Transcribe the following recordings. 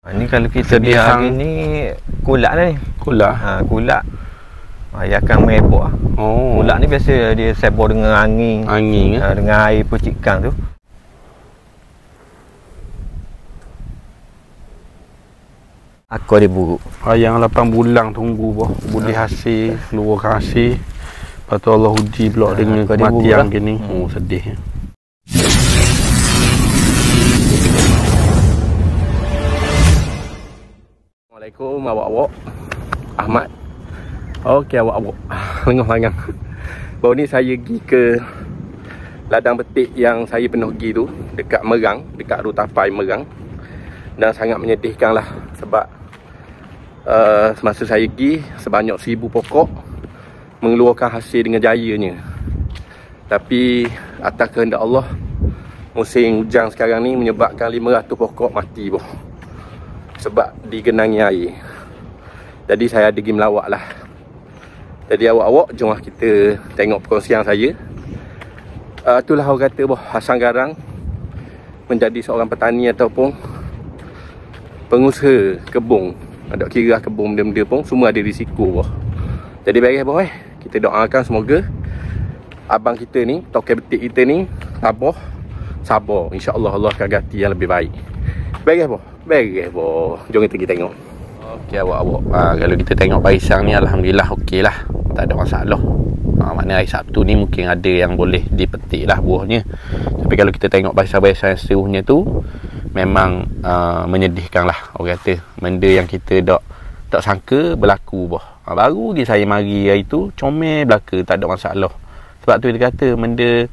Ni kalau kita biar hari ni kulak lah ni. Kulak? Kulak. Dia akan merebok lah. Kulak ni biasa dia sebor dengan angin. Dengan air percikan tu. Aku ada buruk. Yang 8 bulan tunggu boh. Boleh hasil, keluarkan hasil. Lepas tu Allah uji pula dengan kematian gini. Sedih. Assalamualaikum awak-awak. Ahmad. Okey awak-awak. Tengah panjang. Baru ni saya pergi ke ladang petik yang saya pernah pergi tu, dekat Merang, dekat Rutapai Merang. Dan sangat menyedihkan lah sebab semasa saya pergi sebanyak 1000 pokok mengeluarkan hasil dengan jayanya. Tapi atas kehendak Allah, musim hujan sekarang ni menyebabkan 500 pokok mati boh, sebab digenangi air. Jadi saya ada pergi melawak lah. Jadi awak-awak jomlah kita tengok perkongsian saya. Itulah orang kata boh, Hassan Garang menjadi seorang petani ataupun pengusaha kebun, ada kira kebun benda-benda pun semua ada risiko boh. Jadi baiklah boh, kita doakan semoga abang kita ni, tokai betik kita ni sabar. InsyaAllah Allah akan ganti yang lebih baik. Baiklah boh, jom kita pergi tengok. Okey awak-awak, kalau kita tengok barisan ni alhamdulillah okey lah, tak ada masalah. Maknanya hari Sabtu ni mungkin ada yang boleh dipetik lah buahnya. Tapi kalau kita tengok barisan-barisan yang seterusnya tu, memang menyedihkan lah. Orang kata benda yang kita tak sangka berlaku boh. Baru lagi saya mari hari tu comel belaka, tak ada masalah. Sebab tu dia kata benda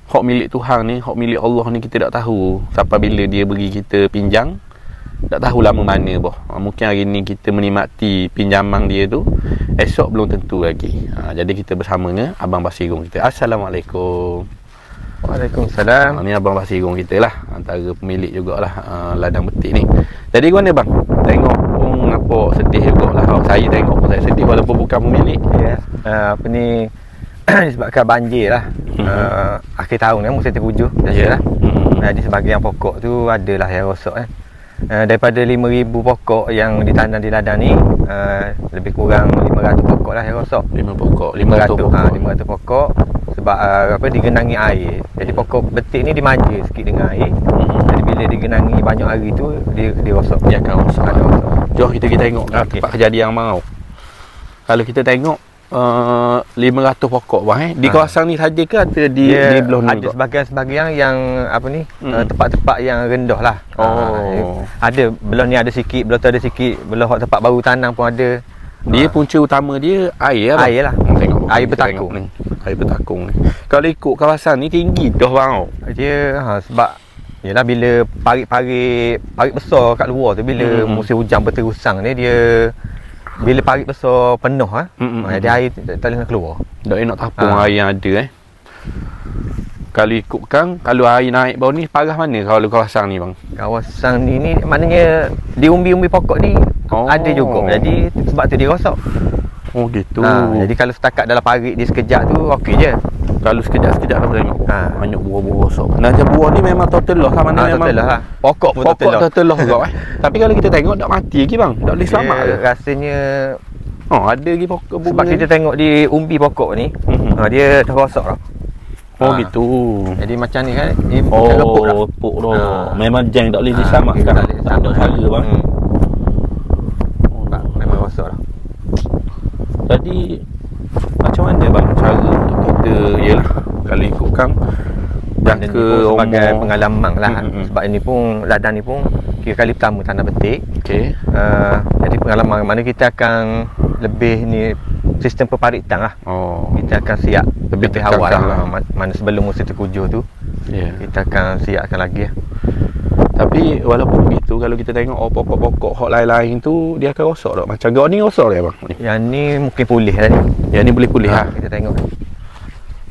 hak milik Tuhan ni, hak milik Allah ni kita tak tahu sampai bila dia bagi kita pinjam. Tak tahu lama mana boh. Mungkin hari ni kita menikmati pinjaman dia tu, esok belum tentu lagi. Jadi kita bersama dengan Abang Basirung kita. Assalamualaikum. Waalaikumsalam. Ni Abang Basirung kita lah, antara pemilik jugalah ladang betik ni. Jadi mana bang? Tengok pun nampak sedih jugalah. Saya tengok pun saya sedih walaupun bukan pemilik. Ya. Apa ni disebabkan banjir lah. Akhir tahun kan, musim terhujung biasalah. Jadi sebahagian pokok tu adalah yang rosak kan. Daripada 5,000 pokok yang ditanam di ladang ni, lebih kurang 500 pokok lah yang rosak. 500 pokok sebab digenangi air. Jadi pokok betik ni dimanja sikit dengan air. Jadi bila digenangi banyak hari tu dia rosak. Dia akan rosak. Jom kita tengok tempat kejadian mau. Kalau kita tengok 500 pokok bang di kawasan ni saja ke atau di belah ni? Ada sebahagian yang tempat-tempat yang rendah lah. Ada belah ni ada sikit, belah tu ada sikit, belah tempat baru tanam pun ada. Dia punca utama dia air lah. Air lah. Tengok air bertakung ni. Air bertakung ni. Kalau ikut kawasan ni tinggi dah bang. Dia sebab yalah bila parit besar kat luar tu, bila musim hujan berterusang ni, dia bila parit besar penuh jadi air tak boleh nak keluar. Tak nak tapung air yang ada Kalau ikutkan, kalau air naik bawah ni parah mana kalau kawasan ni bang? Kawasan ni maknanya di umbi-umbi pokok ni ada juga. Jadi sebab tu dia rosak. Oh gitu. Jadi kalau setakat dalam parit dia sekejap tu okey je. Kalau sekejap-sekejap dah tengok. Banyak buah-buah rosak. Macam buah ni memang total loss lah, mana memang total lah. Pokok pun total loss juga Tapi kalau kita tengok tak mati lagi bang. Tak boleh selamat ke? Rasanya ada lagi pokok bunga. Sebab kita tengok di umbi pokok ni, dia dah rosak dah. Gitu. Jadi macam ni kan, ni lepuk dah. Memang jeng tak boleh diselamatkan. Tak ada cara bang. Memang rosak dah. Jadi macam mana bang cara untuk kita, yalah kalau ikutkan jangka sebagai pengalaman lah. Sebab ini pun ladang ni pun kira kali pertama tanam betik. Okey. Jadi pengalaman mana kita akan lebih ni sistem peparitan lah. Kita akan siap lebih awal lah. Mana sebelum musim terkujur tu, kita akan siapkan lagi lah. Tapi walaupun begitu, kalau kita tengok pokok-pokok hak lain-lain tu dia akan rosak tak? Macam gak ni rosak dia bang? Yang ni mungkin pulih lah ni. Yang ni boleh pulih lah. Kita tengok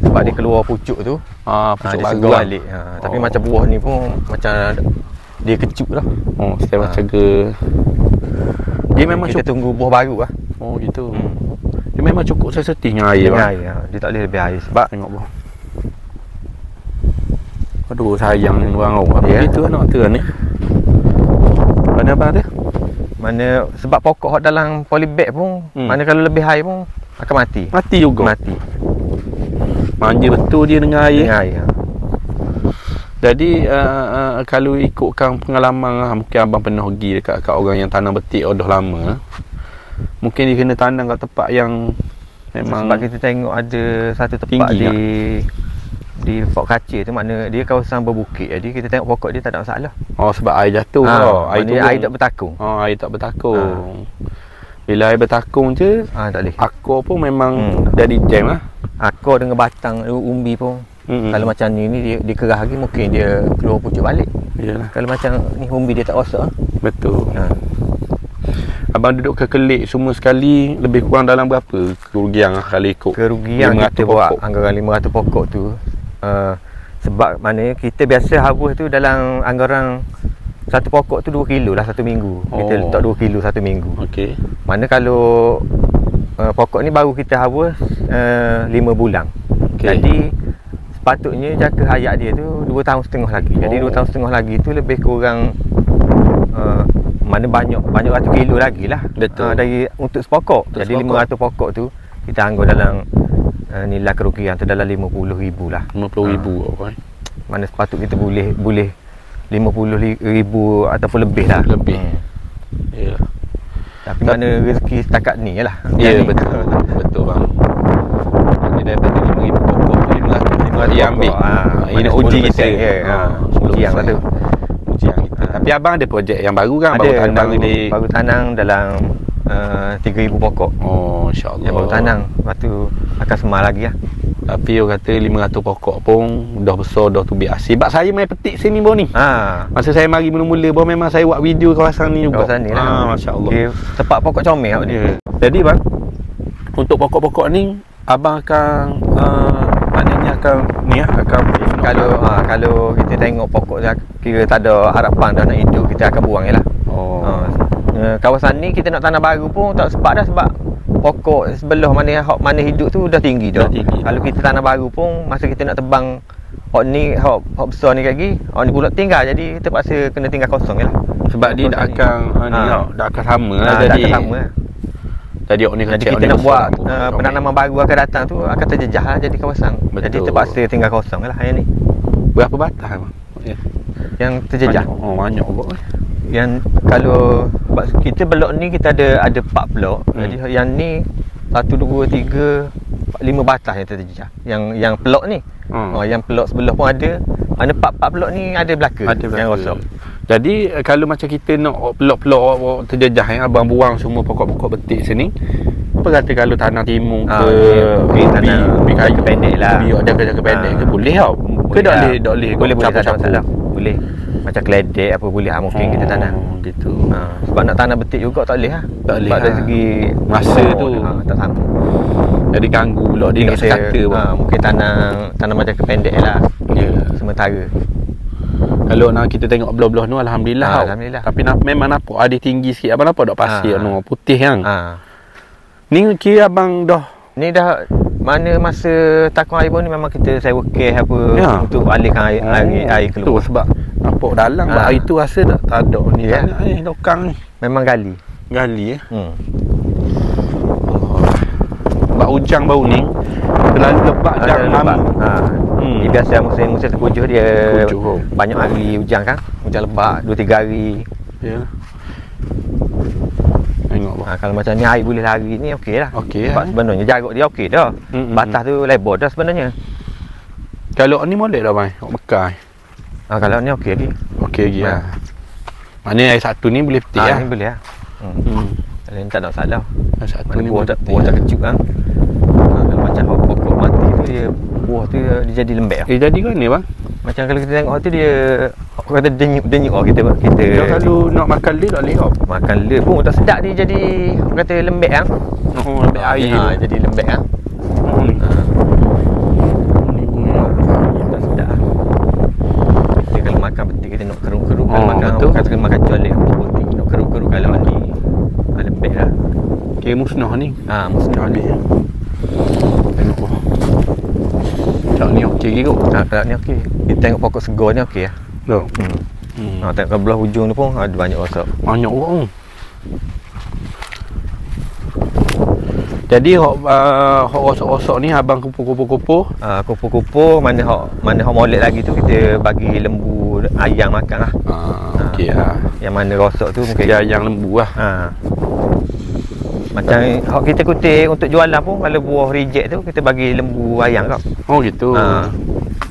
sebab dia keluar pucuk tu, pucuk dia baru balik. Tapi macam buah ni pun macam dia kecut lah. Setiap macam ke dia memang kita tunggu buah baru lah. Gitu. Dia memang cukup sensitif dengan air bang. Dia tak boleh lebih air sebab tengok buah. Aduh sayang ni bang. Begitu anak tu ni. Mana abang tu? Mana sebab pokok hok dalam polybag pun mana kalau lebih air pun akan mati. Mati juga. Mati. Manja betul dia dengan air. Dengan air. Jadi kalau ikutkan pengalaman mungkin abang pernah pergi dekat orang yang tanam betik dah lama. Mungkin dia kena tanam kat tempat yang memang sebab kita tengok ada satu tempat tinggi di Pok Kacir tu, mana dia kawasan berbukit. Jadi kita tengok pokok dia tak ada masalah. Oh, sebab air jatuh. Air tak bertakung. Oh, air tak bertakung. Bila air bertakung je, tak boleh. Akar pun memang jadi jam lah. Akar dengan batang umbi pun. Kalau macam ni dia kerah lagi, mungkin dia keluar pucuk balik. Yalah. Kalau macam ni umbi dia tak rosak. Betul. Abang duduk ke kelik semua sekali lebih kurang dalam berapa kerugian kalau ikut? Kerugian kita buat anggaran 500 pokok tu. Sebab mana kita biasa harvest tu dalam anggaran satu pokok tu 2 kilo lah satu minggu. Kita letak 2 kilo satu minggu. Okey. Mana kalau pokok ni baru kita harvest 5 bulan. Jadi sepatutnya jangka hayat dia tu 2 tahun setengah lagi. Jadi 2 tahun setengah lagi tu lebih kurang mana banyak ratus kilo lagi lah. Betul. Dari untuk sepokok. Jadi 500 pokok tu kita anggur dalam nilai kerugian tu dalam 50,000 lah. 50,000 Mana sepatutnya kita boleh 50,000 ataupun lebih lah. Lebih. Ya. Tapi mana rezeki setakat ni lah. Ya, betul. Betul bang. Dia daripada 5,000 pokok tu 500 dia ambil. Ini nak uji kita. Uji yang satu. Ujian kita. Tapi abang ada projek yang baru kan? Baru tanang dalam 3,000 pokok. Oh, insya-Allah. Yang baru tanang. Lepas tu akan semar lagi lah. Tapi orang kata 500 pokok pun dah besar, dah tubik hasil. Sebab saya main petik sini baru ni. Masa saya mari mula-mula baru memang saya buat video kawasan ni juga. Kawasan ni lah. Masya-Allah. Okay. Tempat pokok comel ni. Jadi bang, untuk pokok-pokok ni abang akan maknanya akan ni akan kalau kita tengok pokok dia kira tak ada harapan dah nak hidup, kita akan buang je lah. Kawasan ni kita nak tanam baru pun tak sempat dah sebab pokok sebelah mana hidup tu dah tinggi dah. Kalau kita tanam baru pun masa kita nak tebang hok ni hok besar ni lagi, hok ni pula tinggal, jadi terpaksa kena tinggal kosong je lah. Sebab dia tak akan tak akan sama lah jadi. Jadi hok ni jadi kita nak buat penanaman baru akan datang tu akan terjejah lah jadi kawasan. Jadi terpaksa tinggal kosong lah yang ni. Berapa batang bang? Yang terjejah. Banyak juga. Yang kalau kita blok ni kita ada 4 blok. Jadi yang ni 1 2 3 5 batas yang terjejah. Yang pelok ni. Yang pelok sebelah pun ada. Mana 4 blok ni ada belaka yang rosak. Jadi kalau macam kita nak pelok-pelok terjejah yang abang buang semua pokok-pokok betik sini. Apa kata kalau tanah timun ke tanah kayu pendek lah. Biar ada jangka pendek ke boleh tau. Ke tak boleh. Boleh tak ada masalah. Boleh. Macam keledek apa boleh mungkin kita tanam. Gitu. Sebab nak tanam betik juga tak boleh lah. Tak boleh. Sebab dari segi masa tu tak sanggup. Jadi ganggu pula dia nak sekata pun. Mungkin tanam macam kependek lah. Sementara. Kalau nak kita tengok belah-belah tu alhamdulillah. Alhamdulillah. Tapi memang nampak ada tinggi sikit. Abang nampak tak pasir tu putih kan. Ni kira abang dah mana masa takung air pun ni memang kita sewa kes apa untuk alihkan air keluar. Tu sebab nampak dalam air tu rasa tak ada ni banyak lokang ni. Memang gali sebab hujang baru ni terlalu lebat dan lama. Dia biasa musim terkujuh dia banyak hari hujan kan. Hujan lebat 2-3 hari. Ya. Tengok kalau macam ni air boleh lari ni okey lah. Sebab sebenarnya jarak dia okey dah. Batas tu lebar dah sebenarnya. Kalau ni molek dah bang, bekai. Kalau ni okey lagi. Okey lagi lah. Maknanya air satu ni boleh petik lah. Ni boleh lah. Kalau ni tak ada masalah. Air satu ni buah tak kecuk kan. Kalau macam pokok mati tu dia buah tu dia jadi lembek lah. Jadi kan ni bang? Macam kalau kita tengok tu dia kata denyuk kita kalau nak makan leh tak leh makan leh pun tak sedap dia jadi kata lembek kan. Lembek air jadi lembek kan. Tak sedap. Kita kalau makan betul kita nak keruk-keruk kalau makan kata makan jual leh putih nak keruk-keruk kalau ni lembek lah. Kira musnah ni. Musnah ni. Tengok kalau ni okey ke kot? Kalau ni okey. Kita tengok pokok segar ni okey lah. Tengok belah hujung tu pun ada banyak rosak. Banyak orang. Jadi hok rosak-rosak ni abang kumpul-kumpul. Kumpul-kumpul mana hok molek lagi tu kita bagi lembu ayam makan lah. Okey lah. Yang mana rosak tu mungkin ayam lembu lah. Macam hok kita kutip untuk jualan pun kalau buah reject tu kita bagi lembu ayam kau. Oh gitu.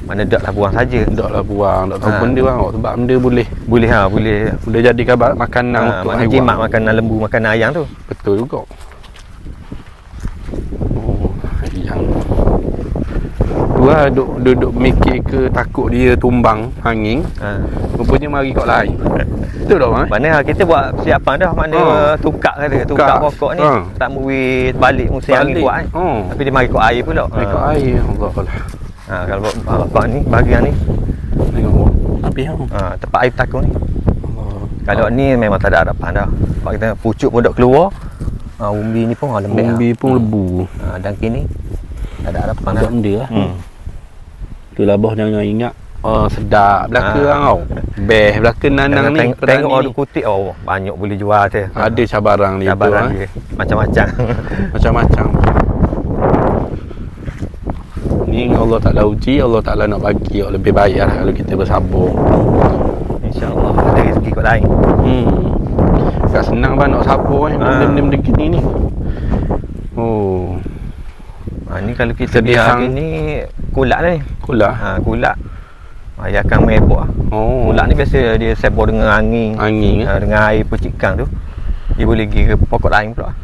Mana dak lah buang saja. Dak lah buang, dak tahu benda bang. Sebab benda boleh boleh jadikan makanan untuk haiwan. Jimat makanan lembu, makanan ayam tu. Betul juga. Ayam. Tu lah duduk mikir ke takut dia tumbang angin. Rupanya mari kat lain. Betul tak bang? Mana kita buat persiapan dah, mana tukar pokok ni. Tak mui balik musim angin kuat kan. Tapi dia mari kat air pula. Mari kat air. Allah. Kalau buat ni bahagian ni tengok habis tempat air takung ni. Kalau ni memang tak ada harapan dah. Sebab kita pucuk pun dah keluar. Umbi ni pun lembek. Umbi pun lebu. Dan kini tak ada harapan dah. Benda lah. Itulah boh jangan ingat. Sedap belaka kau. Best belaka nanang ni. Tengok ada kutip banyak boleh jual tu. Ada cabaran dia. Macam-macam. Macam-macam. Ni Allah Ta'ala uji, Allah Ta'ala nak bagi lebih baik lah kalau kita bersabar. InsyaAllah ada rezeki kot lain. Tak senang bang nak sabar benda-benda gini ni. Ni kalau kita biar ni kulak lah ni. Kulak? Kulak dia akan merebak. Kulak ni biasa dia sebor dengan angin dengan air percikan tu. Dia boleh pergi ke pokok lain pula.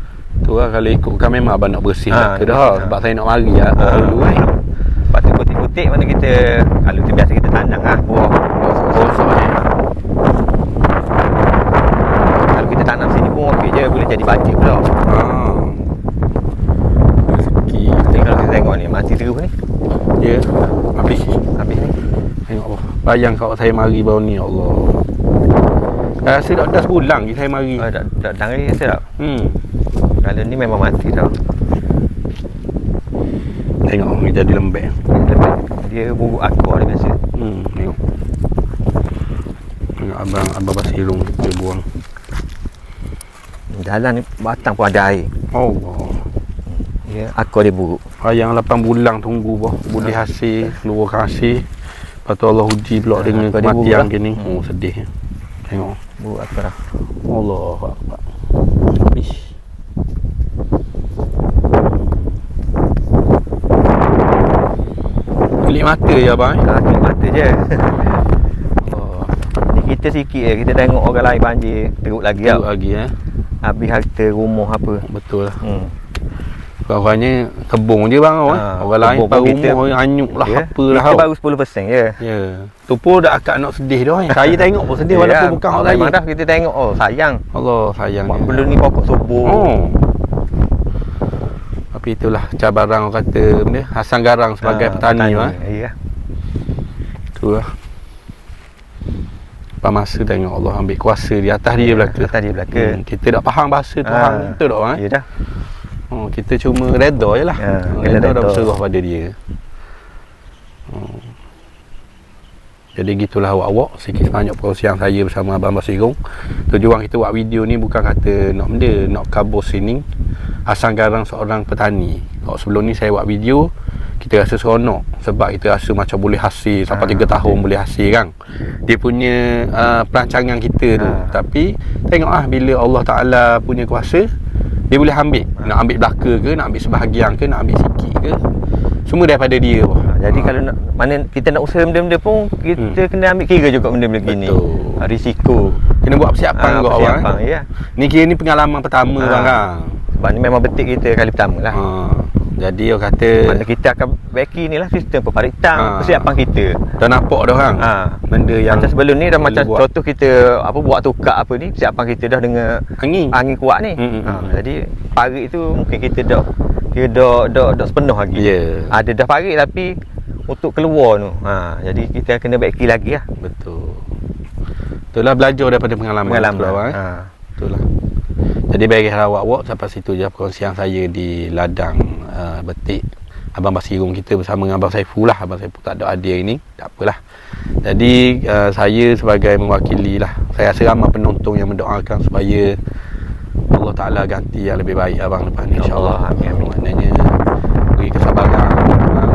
Tu lah kalau ikutkan memang abang nak bersih dah. Sebab saya nak mari lah dulu kan. Lepas tu kutik-kutik mana kita, kalau tu biasa kita tandang lah buah rosak ni. Kalau kita tanam sini pun okey je, boleh jadi bajet pula. Rezeki. Kalau kita tengok ni mati terus ni. Ya, habis ni. Tengok apa. Bayang kalau saya mari baru ni, Allah. Rasa dah sebulan je saya mari. Dah hari rasa tak? Kalau ni memang mati tau. Tengok dia jadi lembek. Dia buruk akar dia biasa. Tengok. Tengok abang basirung dia buang. Jalan ni batang pun ada air. Allah. Ya, akar dia buruk. Yang 8 bulan tunggu boleh hasil, keluar hasil. Lepas tu Allah uji pula dengan kematian gini. Sedih. Tengok. Buruk akar. Allah Akbar. Habis. Kelip mata je abang kelip mata je. Ni kita sikit je, kita tengok orang lain banjir teruk lagi habis harta rumah apa. Betul lah. Orang-orangnya kebun je bang orang lain pada rumah hanyut lah apalah. Kita baru 10% je. Ya. Tu pun dah akak nak sedih dah. Saya tengok pun sedih walaupun bukan orang lain. Dah kita tengok sayang. Allah sayang. Belum ni pokok subur. Tapi itulah cabaran orang kata benda hasang garang sebagai petani Ya. Itulah. Lepas masa tengok Allah ambil kuasa di atas dia belaka. Kita tak faham bahasa Tuhan. Betul tak bang? Ya dah. Kita cuma redha je lah. Redha dah berserah pada dia. Jadi gitulah awak-awak sikit sebanyak perkongsian saya bersama Abang Basirung. Tujuan kita buat video ni bukan kata nak kabur sini asang garang seorang petani. Sebelum ni saya buat video kita rasa seronok sebab kita rasa macam boleh hasil sampai 3 tahun boleh hasil kan. Dia punya perancangan kita tu. Tapi tengoklah bila Allah Ta'ala punya kuasa, dia boleh ambil. Nak ambil belaka ke, nak ambil sebahagian ke, nak ambil sikit ke, semua daripada dia. Jadi kalau mana kita nak usaha benda-benda pun kita kena ambil kira juga benda-benda gini. Risiko. Kena buat persiapan juga orang. Ya. Ni kira ni pengalaman pertama bang. Sebab ni memang betik kita kali pertama lah. Jadi orang kata mana kita akan baiki ni lah sistem peparitan, persiapan kita. Dah nampak dah orang. Benda yang macam sebelum ni dah macam contoh kita buat tukar apa ni, persiapan kita dah dengan angin kuat ni. Jadi parit tu mungkin kita dah sepenuh lagi. Ada dah parit tapi untuk keluar tu. Jadi kita kena baiki lagi lah. Betul. Itulah belajar daripada pengalaman. Itulah. Jadi bagi awak-awak sampai situ je perkongsian saya di ladang betik Abang Basirung kita bersama dengan Abang Saiful lah. Abang Saiful tak ada hadir ini, tak apalah. Jadi saya sebagai mewakili lah, saya rasa ramai penonton yang mendoakan supaya Allah Ta'ala ganti yang lebih baik abang lepas ni, insyaAllah. Maknanya beri kesabaran.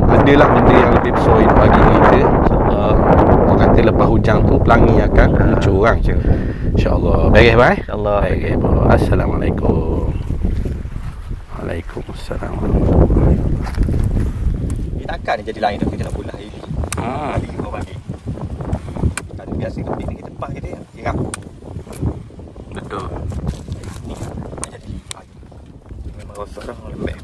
Ada lah benda yang lebih besar itu bagi kita, insyaAllah. Orang kata lepas hujan tu pelangi akan muncul orang, insyaAllah. Baik bang? InsyaAllah. Baik bang. Assalamualaikum. Waalaikumsalam. Dia takkan dia jadi lain dah kita nak pulang hari ni. Hari ni kau bagi. Kan biasa kepik ni kita pas kita irap. Betul. Ni jadi memang rosak dah lembek.